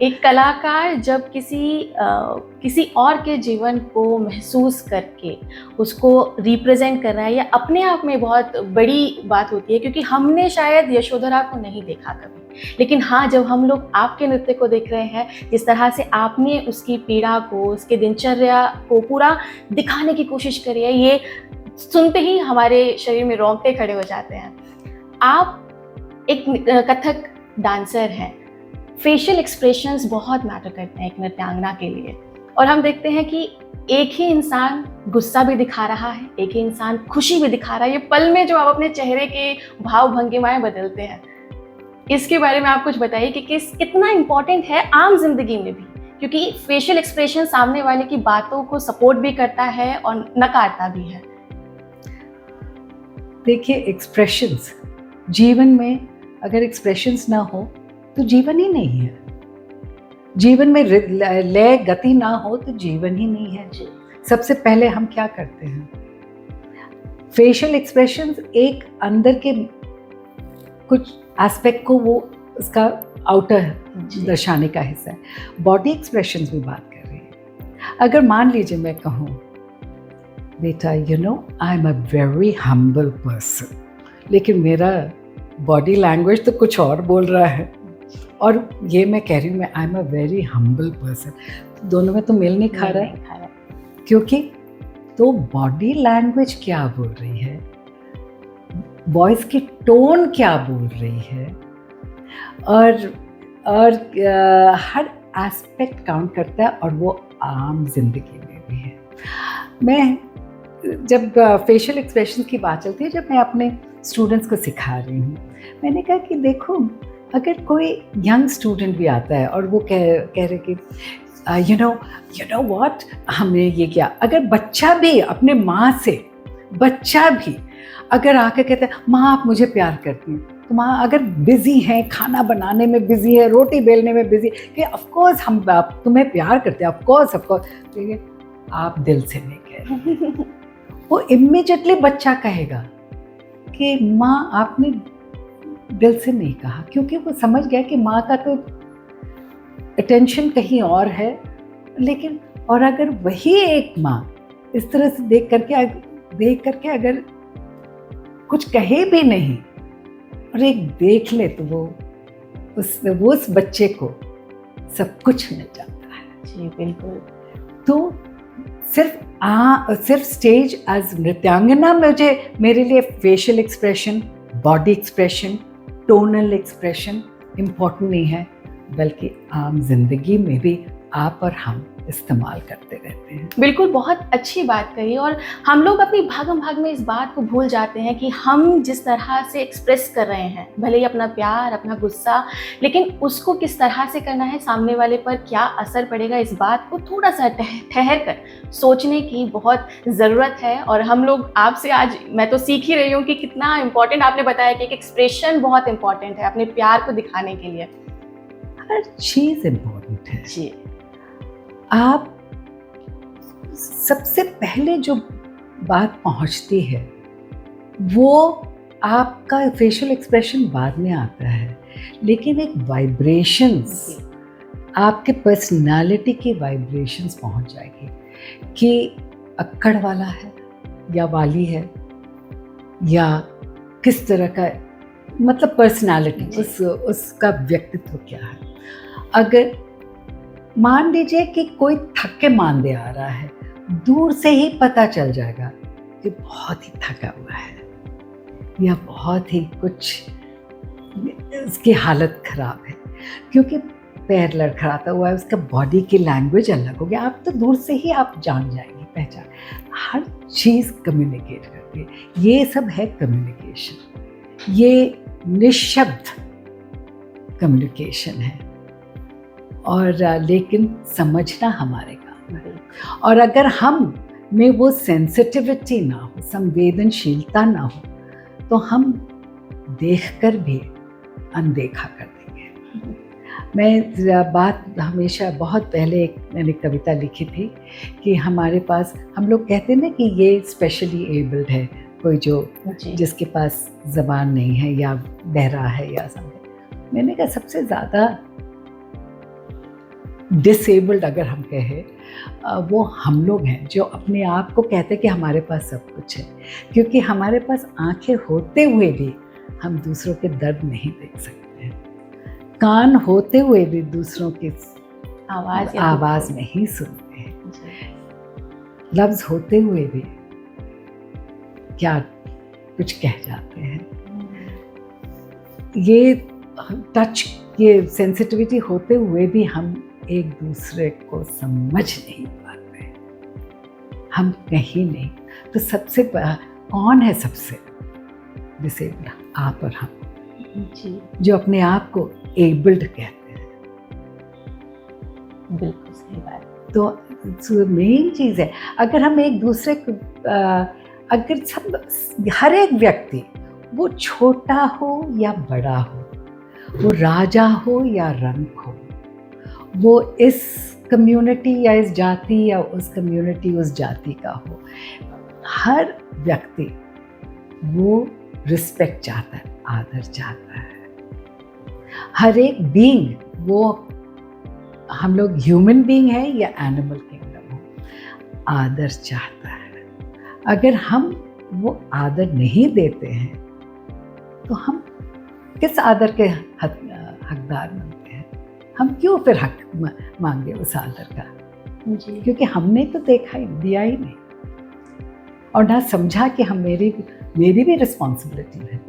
एक कलाकार जब किसी और के जीवन को महसूस करके उसको रिप्रेजेंट कर रहा है, या अपने आप में बहुत बड़ी बात होती है, क्योंकि हमने शायद यशोधरा को नहीं देखा कभी, लेकिन हाँ, जब हम लोग आपके नृत्य को देख रहे हैं, जिस तरह से आपने उसकी पीड़ा को, उसके दिनचर्या को पूरा दिखाने की कोशिश करी है, ये सुनते ही हमारे शरीर में रोंगटे खड़े हो जाते हैं। आप एक कथक डांसर हैं, फेशियल एक्सप्रेशंस बहुत मैटर करते हैं एक नृत्यांगना के लिए, और हम देखते हैं कि एक ही इंसान गुस्सा भी दिखा रहा है, एक ही इंसान खुशी भी दिखा रहा है। ये पल में जो आप अपने चेहरे के भाव भंगिमाएं बदलते हैं, इसके बारे में आप कुछ बताइए कि कितना इम्पोर्टेंट है आम जिंदगी में भी, क्योंकि फेशियल एक्सप्रेशन सामने वाले की बातों को सपोर्ट भी करता है और नकारता भी है। देखिए, एक्सप्रेशंस जीवन में, अगर एक्सप्रेशंस ना हो तो जीवन ही नहीं है। जीवन में लय गति ना हो तो जीवन ही नहीं है। सबसे पहले हम क्या करते हैं, फेशियल एक्सप्रेशंस एक अंदर के कुछ एस्पेक्ट को वो उसका आउटर दर्शाने का हिस्सा है। बॉडी एक्सप्रेशंस भी बात कर रही है। अगर मान लीजिए मैं कहूँ, बेटा I am a very humble person, लेकिन मेरा बॉडी लैंग्वेज तो कुछ और बोल रहा है, और ये मैं कह रही हूँ मैं I am a very humble person, दोनों में तो मेल नहीं खा रहा है। क्योंकि तो बॉडी लैंग्वेज क्या बोल रही है, वॉइस की टोन क्या बोल रही है, और हर एस्पेक्ट काउंट करता है, और वो आम जिंदगी में भी है। मैं जब फेशियल एक्सप्रेशन की बात चलती है, जब मैं अपने स्टूडेंट्स को सिखा रही हूँ, मैंने कहा कि देखो, अगर कोई यंग स्टूडेंट भी आता है और वो कह रहे कि यू नो व्हाट, हमने ये किया, अगर बच्चा भी अपने माँ से, बच्चा भी अगर आकर कहता है माँ आप मुझे प्यार करती हैं, तो माँ अगर बिजी है, खाना बनाने में बिजी है, रोटी बेलने में बिजी, कि ऑफ कोर्स हम तुम्हें प्यार करते हैं, ऑफ कोर्स, लेकिन आप दिल से नहीं कह रहे। वो इमीडिएटली बच्चा कहेगा कि माँ आपने दिल से नहीं कहा, क्योंकि वो समझ गया कि माँ का तो अटेंशन कहीं और है। लेकिन और अगर वही एक माँ इस तरह से देख करके अगर कुछ कहे भी नहीं और एक देख ले, तो वो उस बच्चे को सब कुछ मिल जाता है। जी बिल्कुल। तो सिर्फ स्टेज एज नृत्यांगना मेरे लिए facial expression, body expression, tonal expression important नहीं है, बल्कि आम जिंदगी में भी आप और हम इस्तेमाल करते रहते हैं। बिल्कुल, बहुत अच्छी बात कही। और हम लोग अपनी भागम भाग में इस बात को भूल जाते हैं कि हम जिस तरह से एक्सप्रेस कर रहे हैं, भले ही अपना प्यार, अपना गुस्सा, लेकिन उसको किस तरह से करना है, सामने वाले पर क्या असर पड़ेगा, इस बात को थोड़ा सा ठहर कर सोचने की बहुत ज़रूरत है। और हम लोग आपसे आज मैं तो सीख ही रही हूँ कि कितना इम्पोर्टेंट आपने बताया कि एक एक्सप्रेशन बहुत इम्पॉर्टेंट है अपने प्यार को दिखाने के लिए। हर चीज़ इम्पोर्टेंट है जी। आप सबसे पहले जो बात पहुंचती है, वो आपका फेशियल एक्सप्रेशन बाद में आता है, लेकिन एक वाइब्रेशंस, आपके पर्सनालिटी की वाइब्रेशंस पहुंच जाएगी कि अक्कड़ वाला है या वाली है, या किस तरह का, मतलब पर्सनालिटी, उसका व्यक्तित्व क्या है। अगर मान लीजिए कि कोई थक के मांदे आ रहा है, दूर से ही पता चल जाएगा कि बहुत ही थका हुआ है, या बहुत ही कुछ उसकी हालत खराब है, क्योंकि पैर लड़खड़ाता हुआ है, उसका बॉडी की लैंग्वेज अलग हो गया। आप तो दूर से ही आप जान जाएंगे, पहचान। हर चीज़ कम्युनिकेट करती है, ये सब है कम्युनिकेशन, ये निःशब्द कम्युनिकेशन है। और लेकिन समझना हमारे काम है। और अगर हम में वो सेंसिटिविटी ना हो, संवेदनशीलता ना हो, तो हम देखकर भी अनदेखा कर देंगे। मैं बात हमेशा, बहुत पहले मैंने कविता लिखी थी कि हमारे पास, हम लोग कहते हैं ना कि ये स्पेशली एबल्ड है, कोई जो जिसके पास ज़बान नहीं है या बहरा है या समझे। मैंने कहा सबसे ज़्यादा डिसेबल्ड अगर हम कहें, वो हम लोग हैं जो अपने आप को कहते हैं कि हमारे पास सब कुछ है, क्योंकि हमारे पास आंखें होते हुए भी हम दूसरों के दर्द नहीं देख सकते हैं, कान होते हुए भी दूसरों की आवाज़ नहीं सुनते हैं, लफ्ज़ होते हुए भी क्या कुछ कह जाते हैं, ये टच, ये सेंसिटिविटी होते हुए भी हम एक दूसरे को समझ नहीं पाते, हम कहीं नहीं। तो सबसे कौन है सबसे डिसेबल्ड? आप और हम जी, जो अपने आप को एबल्ड कहते हैं। बिल्कुल सही बात। तो मेन चीज़ है, अगर हम एक दूसरे को अगर सब, हर एक व्यक्ति, वो छोटा हो या बड़ा हो, वो राजा हो या रंक हो, वो इस कम्युनिटी या इस जाति या उस कम्युनिटी उस जाति का हो, हर व्यक्ति वो रिस्पेक्ट चाहता है, आदर चाहता है। हर एक बीइंग, वो हम लोग ह्यूमन बीइंग है या एनिमल किंगडम हो, आदर चाहता है। अगर हम वो आदर नहीं देते हैं तो हम किस आदर के हकदार बनते हैं? हम क्यों फिर हक मांगे उस आदर का? जी, क्योंकि हमने तो देखा ही, दिया ही नहीं, और ना समझा कि हम मेरी भी रिस्पॉन्सिबिलिटी है।